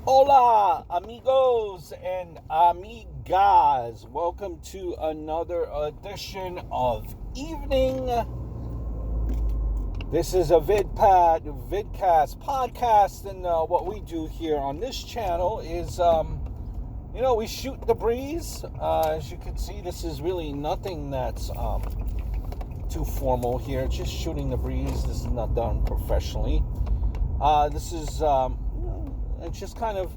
Hola, amigos and amigas. Welcome to another edition of Evening. This is a vidcast podcast, and what we do here on this channel is, we shoot the breeze. As you can see, this is really nothing that's too formal here. Just shooting the breeze. This is not done professionally. This is it's just kind of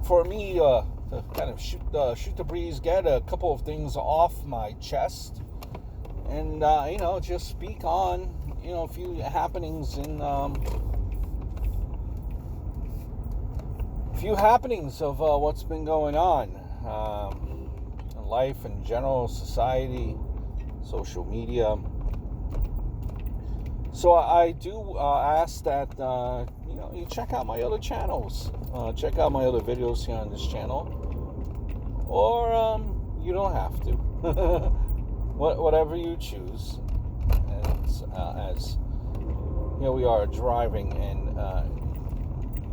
for me to kind of shoot the breeze, get a couple of things off my chest, and just speak on a few happenings of what's been going on in life in general, society, social media. So I do ask that you check out my other channels, check out my other videos here on this channel, or you don't have to. Whatever you choose. As here we are driving, and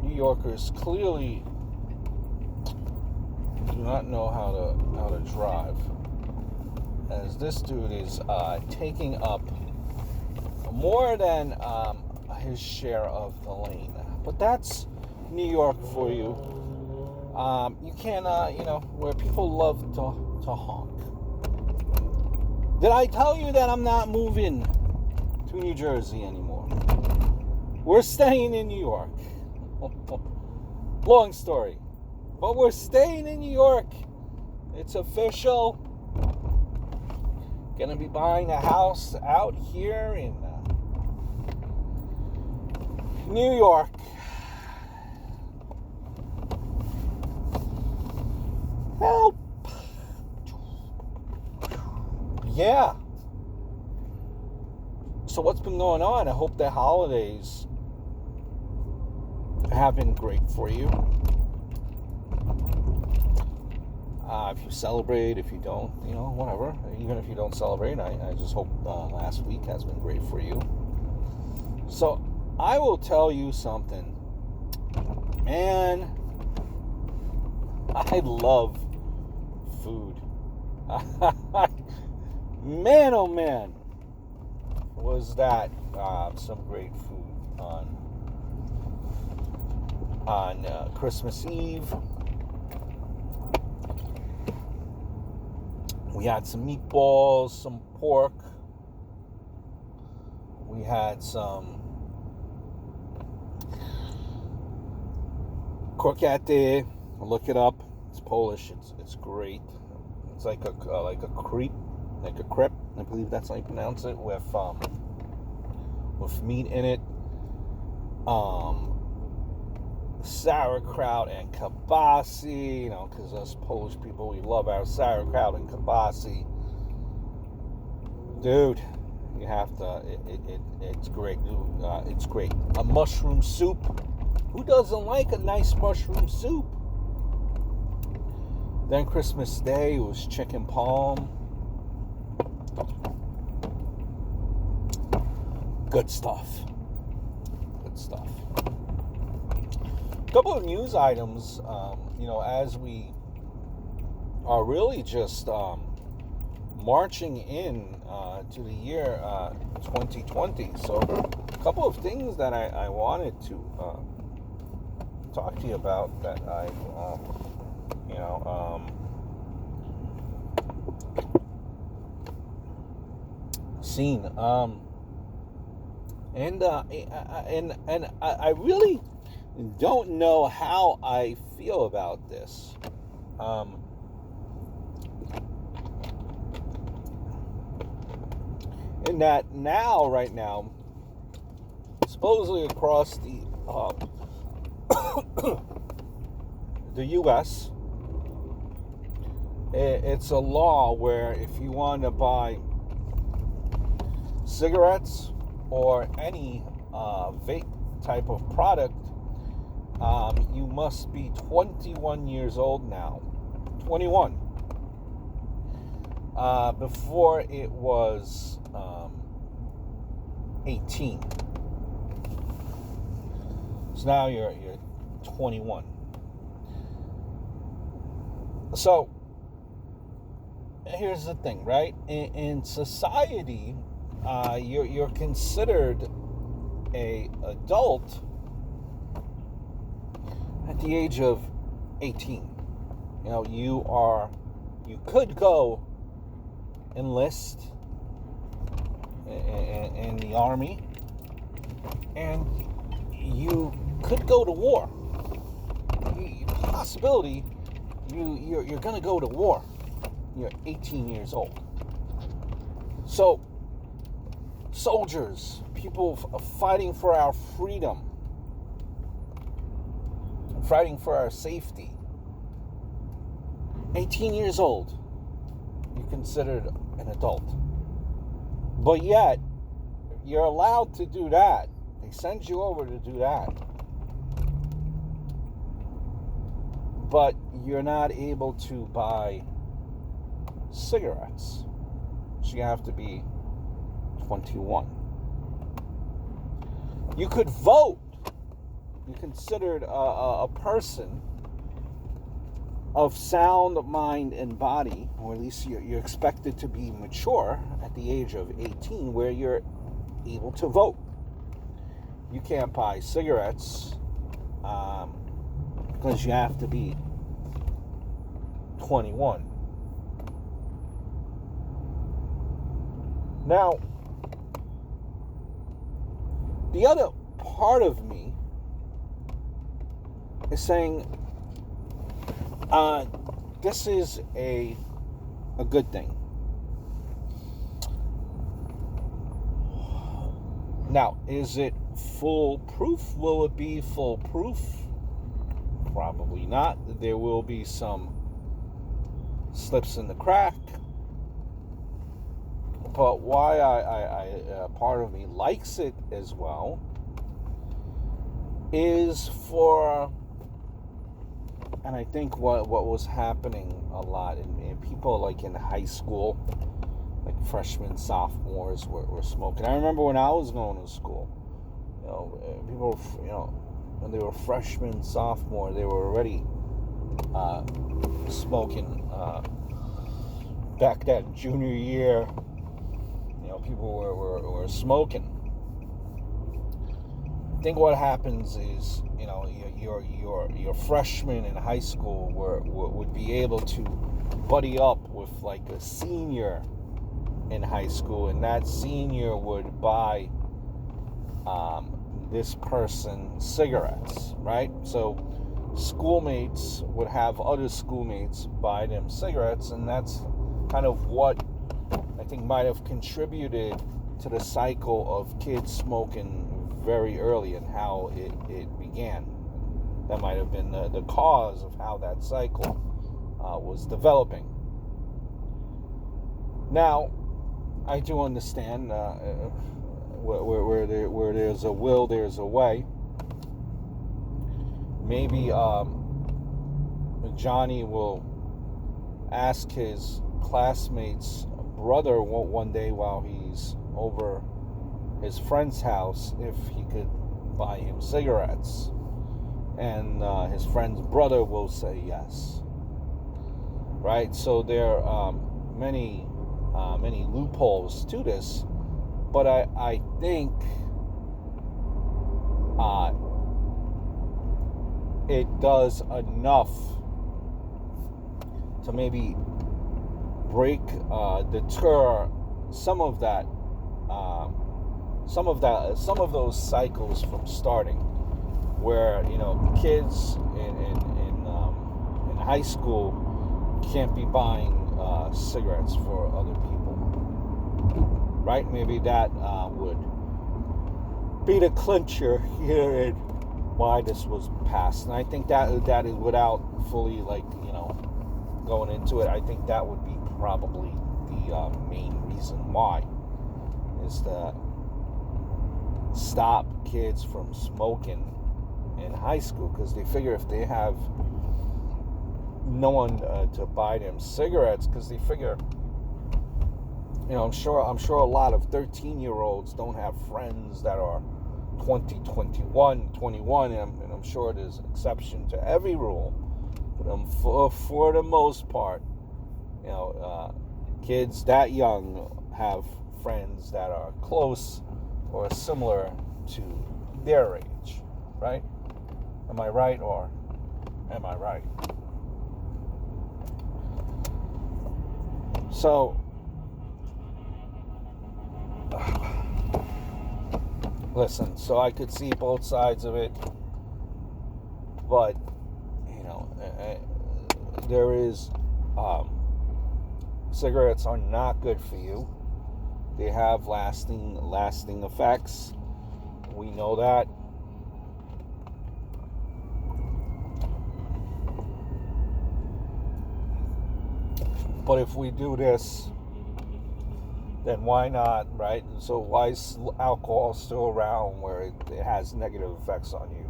New Yorkers clearly do not know how to drive, as this dude is taking up more than his share of the lane. But that's New York for you. You can, where people love to honk. Did I tell you that I'm not moving to New Jersey anymore? We're staying in New York. Long story. But we're staying in New York. It's official. Gonna be buying a house out here in New York. Help. Yeah. So what's been going on? I hope the holidays have been great for you. If you celebrate, if you don't, whatever. Even if you don't celebrate, I just hope last week has been great for you. So I will tell you something. Man, I love food. Man, oh man, was that some great food on Christmas Eve. We had some meatballs, some pork. We had some croquette. Look it up. It's Polish. It's great. It's like a crepe, like a crepe. I believe that's how you pronounce it. With meat in it. Sauerkraut and kielbasa, because us Polish people, we love our sauerkraut and kielbasa. Dude, you have to. It's great. It's great. A mushroom soup. Who doesn't like a nice mushroom soup? Then Christmas Day was chicken palm. Good stuff. Good stuff. A couple of news items, as we are really just marching in to the year 2020. So a couple of things that I wanted to talk to you about that I've seen, and I really don't know how I feel about this. In that right now, supposedly across the the U.S., it's a law where if you want to buy cigarettes or any vape type of product, you must be 21 years old now. 21. Before it was 18. So now you're 21. So here's the thing, right? In society, you're considered a adult at the age of 18. You know, you could go enlist in the army, and you could go to war. Possibility, you're gonna go to war. You're 18 years old. So, soldiers, people fighting for our freedom, fighting for our safety. 18 years old, you're considered an adult. But yet, you're allowed to do that. They send you over to do that. But you're not able to buy cigarettes. So you have to be 21. You could vote. You're considered a person of sound mind and body, or at least you're expected to be mature at the age of 18, where you're able to vote. You can't buy cigarettes because you have to be 21. Now, the other part of me is saying, this is a good thing. Now, is it foolproof? Will it be foolproof? Probably not. There will be some slips in the crack. But why I part of me likes it as well is for, and I think what was happening a lot in people like in high school, like freshmen, sophomores were smoking. I remember when I was going to school, people, when they were freshmen, sophomore, they were already smoking. Back then, junior year, people were smoking. I think what happens is, your freshmen in high school would be able to buddy up with like a senior in high school, and that senior would buy this person cigarettes, right? So schoolmates would have other schoolmates buy them cigarettes, and that's kind of what I think might have contributed to the cycle of kids smoking very early and how it began. That might have been the cause of how that cycle was developing. Now, I do understand where there's a will, there's a way. Maybe Johnny will ask his classmate's brother one day while he's over his friend's house if he could buy him cigarettes, and his friend's brother will say yes, right? So there are many loopholes to this, but I think it does enough to maybe deter some of those cycles from starting, where kids in high school can't be buying cigarettes for other people, right? Maybe that would be the clincher here in why this was passed. And I think that is, without fully going into it, I think that would be probably the main reason why, is to stop kids from smoking in high school, because they figure if they have no one to buy them cigarettes, because they figure, I'm sure a lot of 13-year-olds don't have friends that are 20, 21, and I'm sure there's exception to every rule. But for the most part, kids that young have friends that are close or similar to their age, right? Am I right or am I right? So, listen, so I could see both sides of it, but, there is, cigarettes are not good for you. They have lasting effects. We know that. But if we do this, then why not, right? So why is alcohol still around where it has negative effects on you?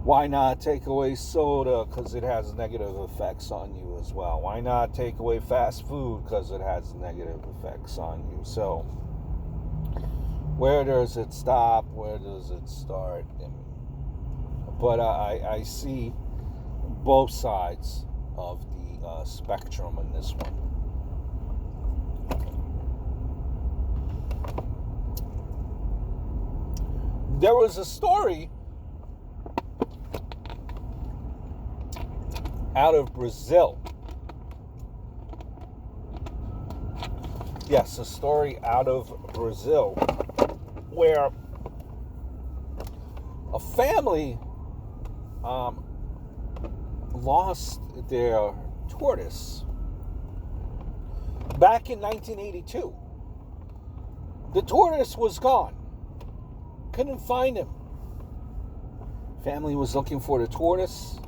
Why not take away soda because it has negative effects on you as well? Why not take away fast food because it has negative effects on you? So where does it stop? Where does it start? But I see both sides of the spectrum in this one. There was a story out of Brazil. Yes, a story out of Brazil where a family lost their tortoise back in 1982. The tortoise was gone. Couldn't find him. Family was looking for the tortoise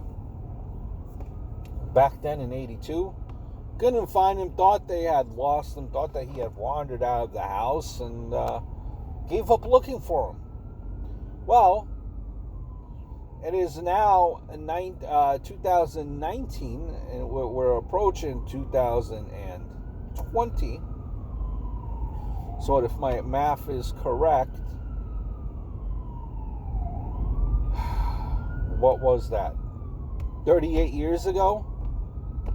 back then in 82. Couldn't find him, thought they had lost him, thought that he had wandered out of the house, and gave up looking for him. Well, it is now 2019, and we're approaching 2020. So if my math is correct, what was that? 38 years ago?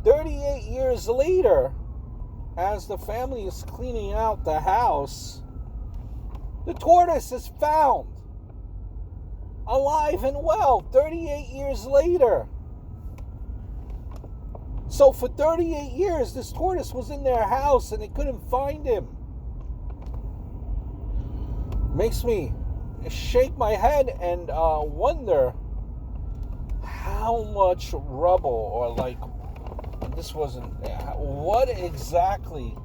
38 years later, as the family is cleaning out the house, the tortoise is found. Alive and well, 38 years later. So for 38 years, this tortoise was in their house and they couldn't find him. Makes me shake my head and wonder how much rubble or what exactly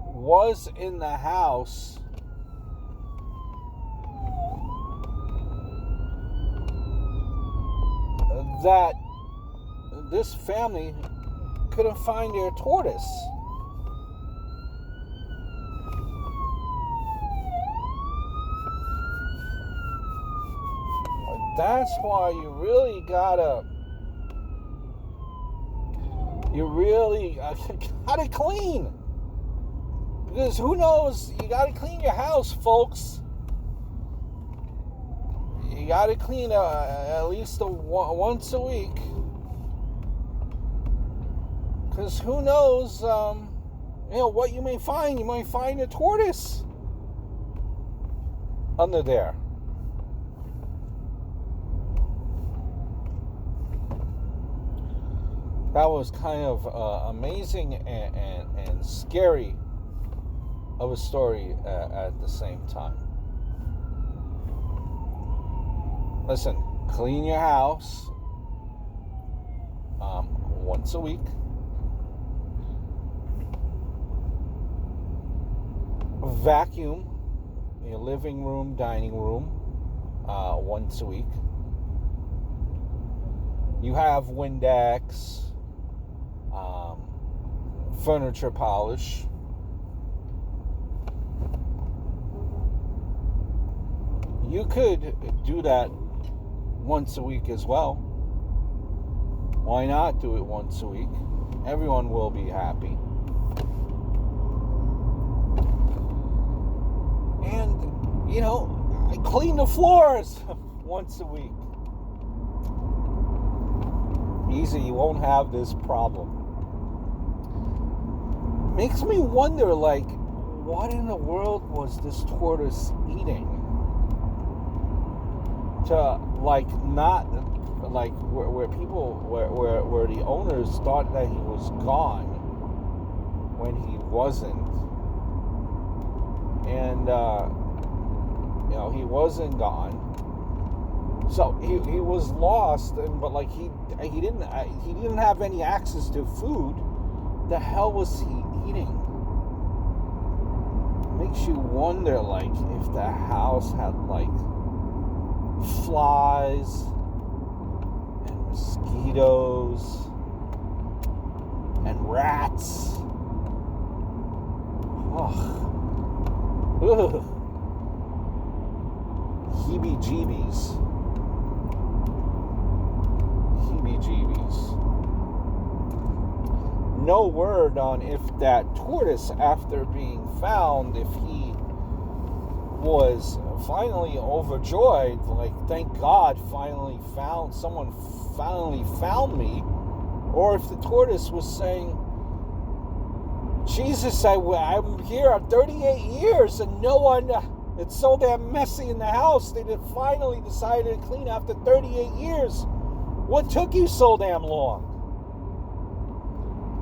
was in the house that this family couldn't find their tortoise. That's why you really gotta clean. Because who knows, you gotta clean your house, folks. You gotta clean at least once a week. Because who knows, what you may find. You might find a tortoise under there. That was kind of amazing and scary of a story at the same time. Listen, clean your house once a week. Vacuum your living room, dining room once a week. You have Windex, furniture polish. You could do that once a week as well. Why not do it once a week? Everyone will be happy. And, I clean the floors once a week. Easy, you won't have this problem. Makes me wonder, like, what in the world was this tortoise eating? To, like, not, like, where people, where the owners thought that he was gone when he wasn't. And, he wasn't gone. So he was lost, but like he didn't have any access to food. The hell was he eating? Makes you wonder, like, if the house had like flies and mosquitoes and rats. Ugh. Heebie-jeebies. No word on if that tortoise, after being found, if he was finally overjoyed, like, thank God, someone finally found me, or if the tortoise was saying, Jesus, I'm here 38 years and no one, it's so damn messy in the house, they finally decided to clean after 38 years. What took you so damn long?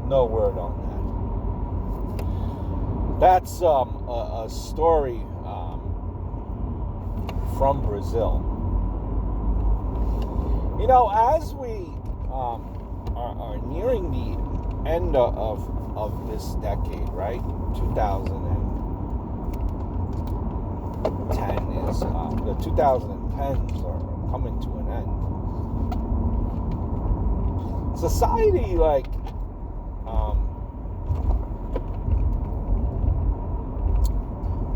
No word on that. That's a story from Brazil. As we are nearing the end of this decade, right? 2010 is the 2010s are coming to an end. Society, like,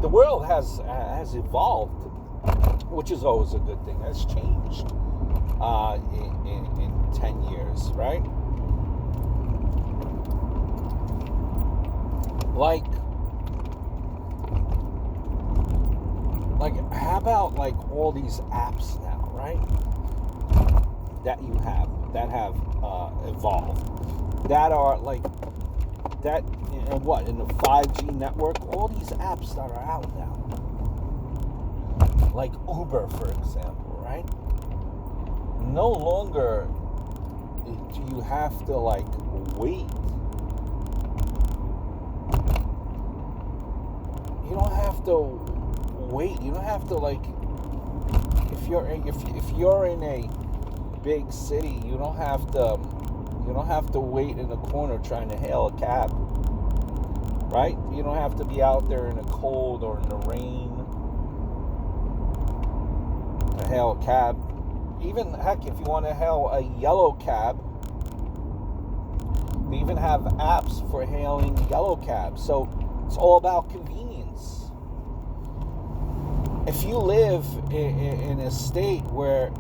the world has evolved, which is always a good thing. Has changed in 10 years, right? Like, how about, like, all these apps now, right? That have evolved, that are like that, in the 5G network, all these apps that are out now, like Uber, for example, right? No longer do you have to, like, wait. You don't have to wait. You don't have to, like, if you're in a big city, you don't have to wait in the corner trying to hail a cab, right? You don't have to be out there in the cold or in the rain to hail a cab. Even, heck, if you want to hail a yellow cab, they even have apps for hailing yellow cabs. So it's all about convenience. If you live in a state where,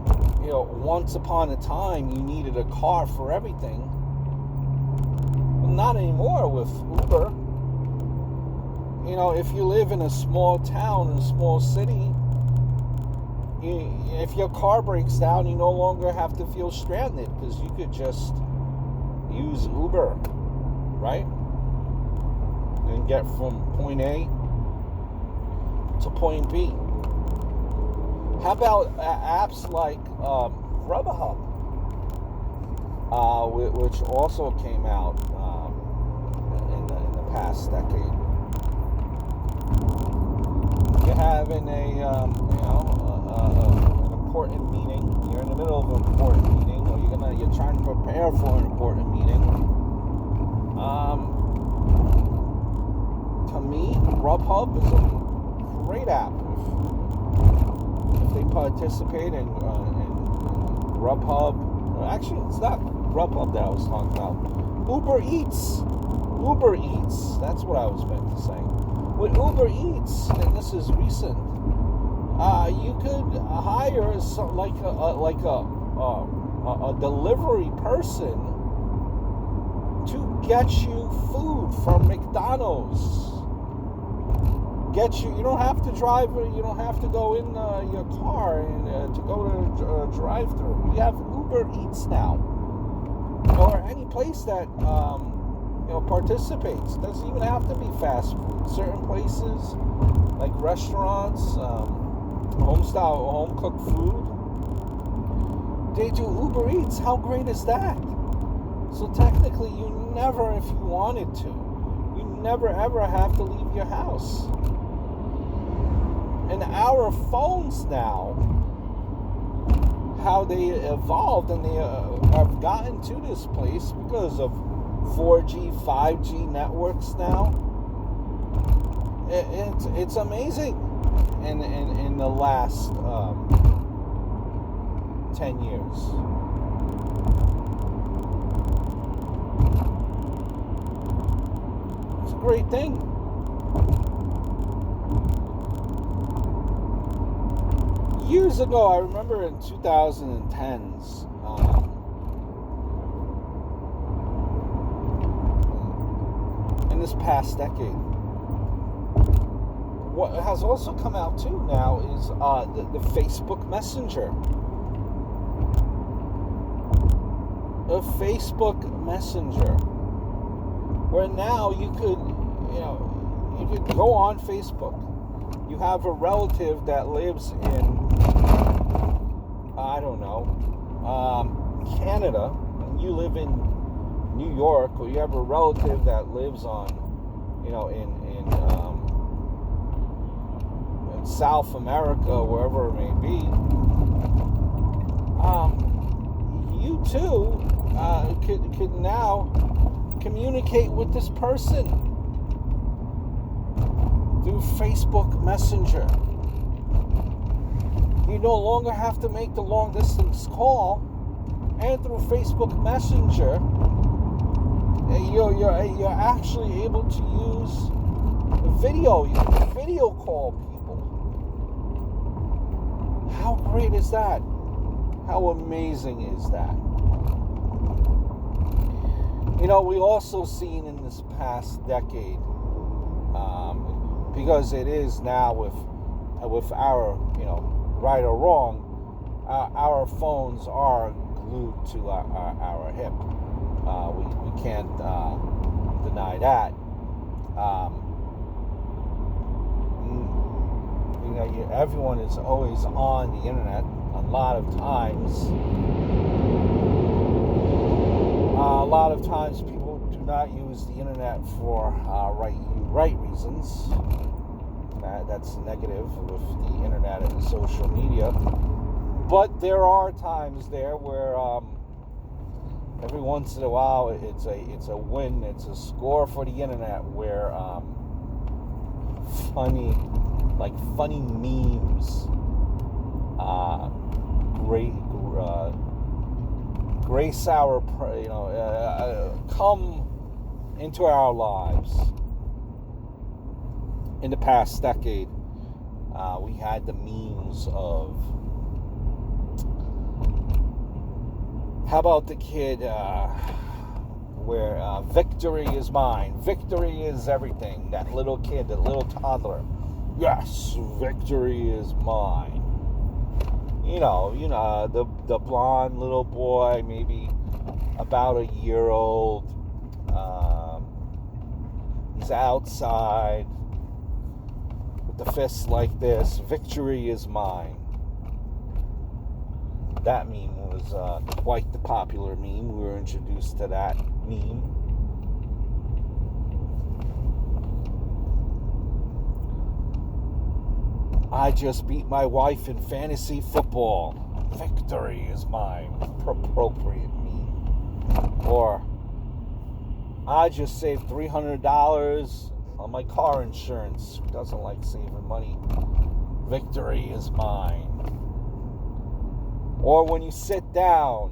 once upon a time you needed a car for everything, well, not anymore with Uber. If you live in a small town, in a small city, if your car breaks down, you no longer have to feel stranded, because you could just use Uber, right? And get from point A to point B. How about apps like Grubhub, which also came out in the past decade? You're having an important meeting. You're in the middle of an important meeting, or you're trying to prepare for an important meeting. To me, Grubhub is a great app. If they participate in Grubhub, actually, it's not Grubhub that I was talking about. Uber Eats. That's what I was meant to say. With Uber Eats, and this is recent, you could hire a delivery person to get you food from McDonald's. You don't have to drive, you don't have to go in your car and to go to a drive-thru. You have Uber Eats now. or any place that participates. It doesn't even have to be fast food. Certain places, like restaurants, home cooked food, they do Uber Eats. How great is that? So technically, you never, if you wanted to, you never ever have to leave your house. And our phones now, how they evolved and they have gotten to this place because of 4G, 5G networks now. It's amazing in the last 10 years. It's a great thing. Years ago, I remember in 2010s, in this past decade, what has also come out too now is the Facebook Messenger. The Facebook Messenger, where now you could go on Facebook. You have a relative that lives in, I don't know, Canada, and you live in New York, or you have a relative that lives in South America, wherever it may be. You too could now communicate with this person through Facebook Messenger. You no longer have to make the long distance call, and through Facebook Messenger, you're actually able to use video. You can video call people. How great is that? How amazing is that? We also seen in this past decade, because it is now with our, right or wrong, our phones are glued to our hip. We can't deny that. Everyone is always on the internet. A lot of times people do not use the internet for right reasons. That's negative with the internet and social media. But there are times there where every once in a while it's a win, it's a score for the internet, where funny memes, gray sour, come into our lives. In the past decade, we had the memes of, how about the kid where victory is mine, victory is everything. That little kid, that little toddler, yes, victory is mine. The blonde little boy, maybe about a year old. He's outside with the fist like this. Victory is mine. That meme was quite the popular meme. We were introduced to that meme. I just beat my wife in fantasy football. Victory is mine. Appropriate meme. Or, I just saved $300 on my car insurance. Who doesn't like saving money? Victory is mine. Or when you sit down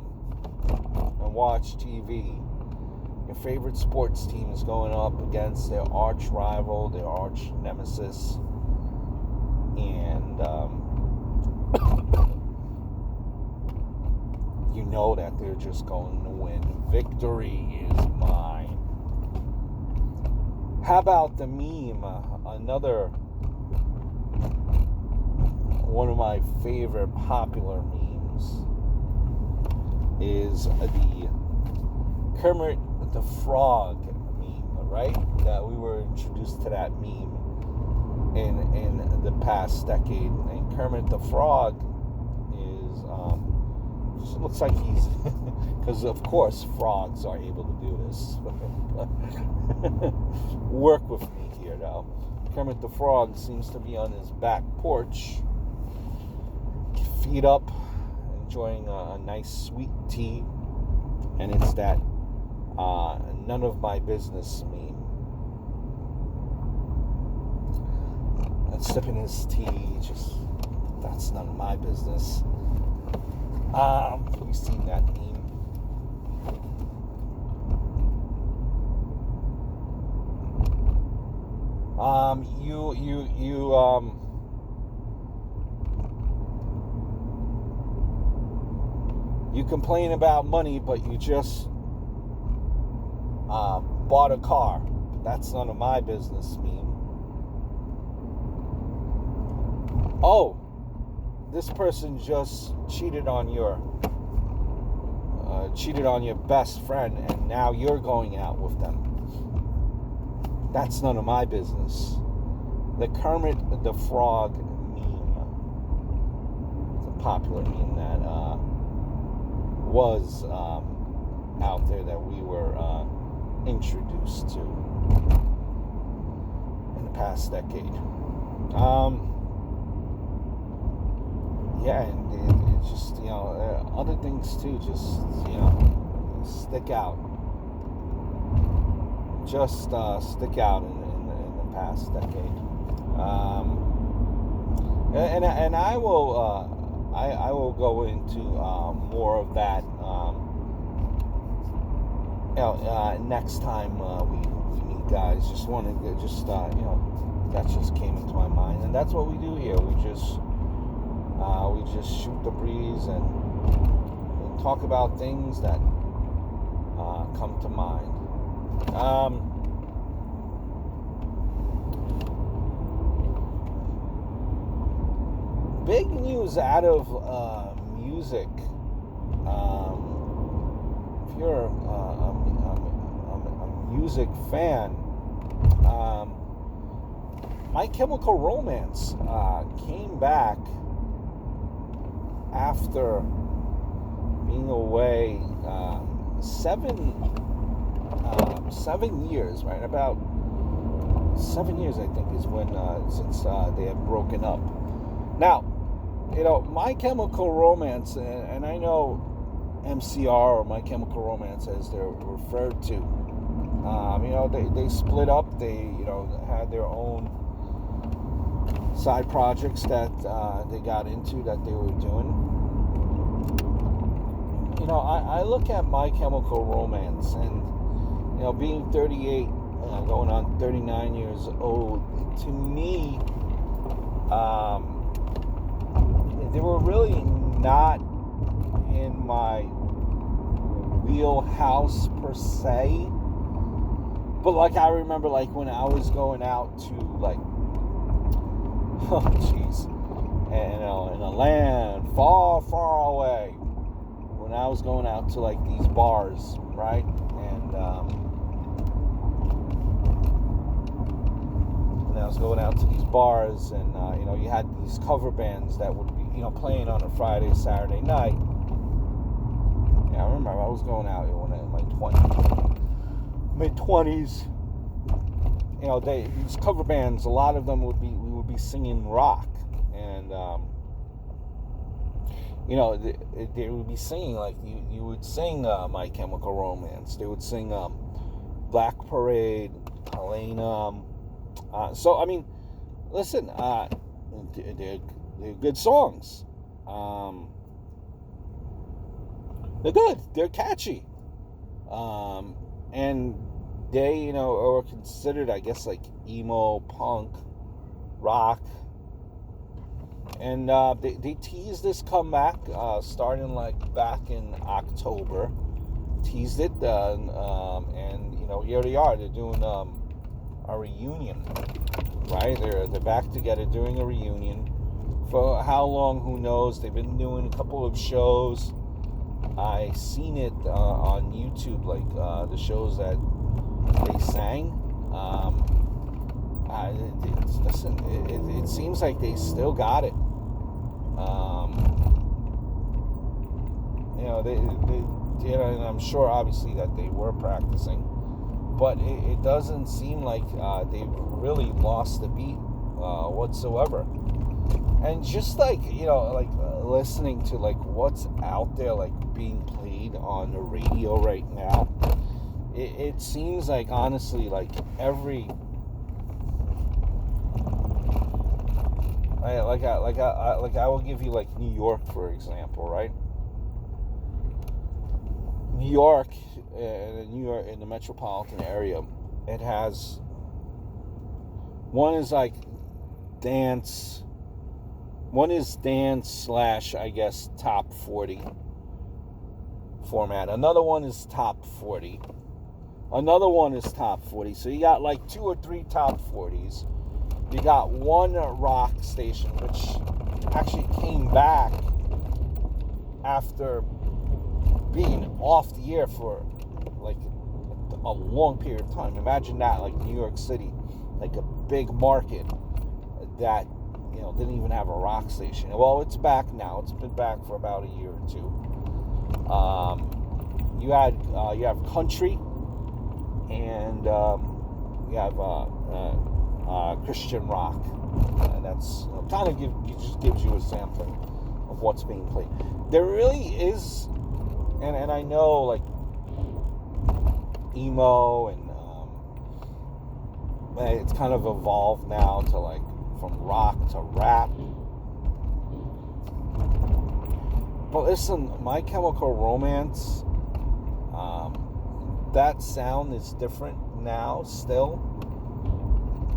and watch TV, your favorite sports team is going up against their arch rival, their arch nemesis, and you know that they're just going to win. Victory is mine. How about the meme? Another one of my favorite popular memes is the Kermit the Frog meme, right? That we were introduced to that meme in the past decade. And Kermit the Frog is just looks like he's because of course frogs are able to do this. Work with me here now. Kermit the Frog seems to be on his back porch, feet up, enjoying a nice sweet tea, and it's that none of my business meme. And sipping his tea, just that's none of my business. We've seen that meme. You complain about money, but you just bought a car. That's none of my business meme. Oh, this person just cheated on your best friend, and now you're going out with them. That's none of my business. The Kermit the Frog meme. It's a popular meme that was out there that we were introduced to in the past decade. Yeah, and it just, other things too just, stick out. Just stick out in the past decade. And I will go into more of that next time we meet, guys. Just wanted to that just came into my mind, and that's what we do here. We just shoot the breeze and talk about things that come to mind. Big news out of music. If you're a music fan, My Chemical Romance came back after being away 7 years, right? About 7 years, I think, is when since they had broken up. Now, My Chemical Romance, and I know MCR or My Chemical Romance as they're referred to. They split up. They had their own side projects that they got into that they were doing. I look at My Chemical Romance, and being 38, going on 39 years old, to me, they were really not in my wheelhouse per se. But I remember when I was going out to in a land far, far away, when I was going out to these bars, right? And when I was going out to these bars, and you had these cover bands that would be playing on a Friday, Saturday night. Yeah, I remember I was going out when I was in my mid-20s. These cover bands, a lot of them we would be singing rock, and they would be singing you would sing My Chemical Romance. They would sing Black Parade, Helena. So I mean, listen, they're good songs. They're good. They're catchy. And they, are considered, I guess, emo, punk, rock. And they teased this comeback starting back in October. Teased it, and here they are. They're doing a reunion, right? They're back together doing a reunion. For how long, who knows? They've been doing a couple of shows. I seen it on YouTube, like the shows that they sang. Listen, it seems like they still got it. And I'm sure, obviously, that they were practicing, but it doesn't seem like they've really lost the beat whatsoever. And just like, listening to like what's out there, like being played on the radio right now, it seems like, honestly, like I will give you like New York, for example, right? New York, in the metropolitan area, it has, one is like dance slash, I guess, top 40 format. Another one is top 40. Another one is top 40. So you got like 2 or 3 top 40s. You got one rock station, which actually came back after being off the air for like a long period of time. Imagine that, like New York City, like a big market that didn't even have a rock station. Well, it's back now. It's been back for about a year or two. You have country, and you have Christian rock. That's kind of just gives you a sampling of what's being played. There really is, and I know, like emo and it's kind of evolved now to like from rock to rap. But listen, My Chemical Romance, that sound is different now still.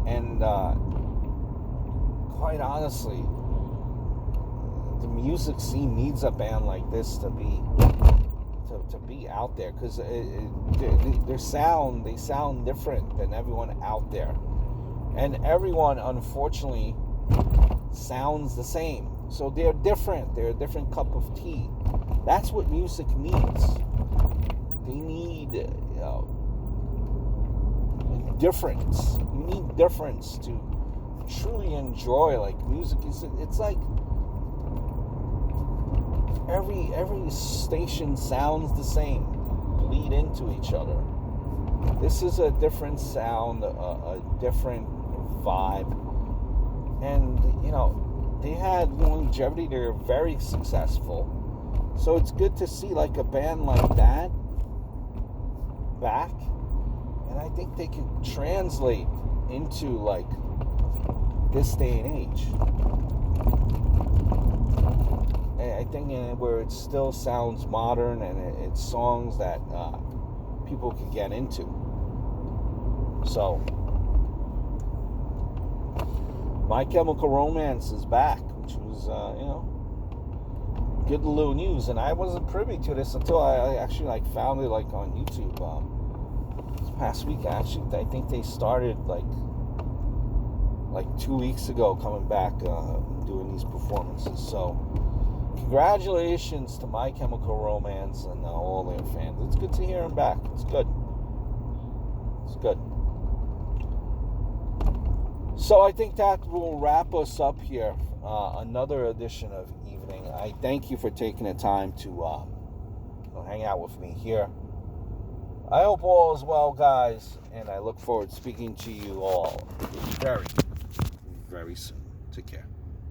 And quite honestly, the music scene needs a band like this to be out there, because they sound different than everyone out there. And everyone, unfortunately, sounds the same. So they're different. They're a different cup of tea. That's what music needs. They need difference. You need difference to truly enjoy. Like music it's like every station sounds the same, bleed into each other. This is a different sound, a different vibe, and they had longevity. They're very successful, so it's good to see like a band like that back, and I think they can translate into like this day and age. I think where it still sounds modern, and it's songs that people can get into. So My Chemical Romance is back, which was good little news. And I wasn't privy to this until I actually like found it like on YouTube this past week. I think they started like 2 weeks ago, coming back doing these performances. So congratulations to My Chemical Romance and all their fans. It's good to hear them back. It's good. It's good. So I think that will wrap us up here. Another edition of Evening. I thank you for taking the time to hang out with me here. I hope all is well, guys, and I look forward to speaking to you all very, very soon. Take care.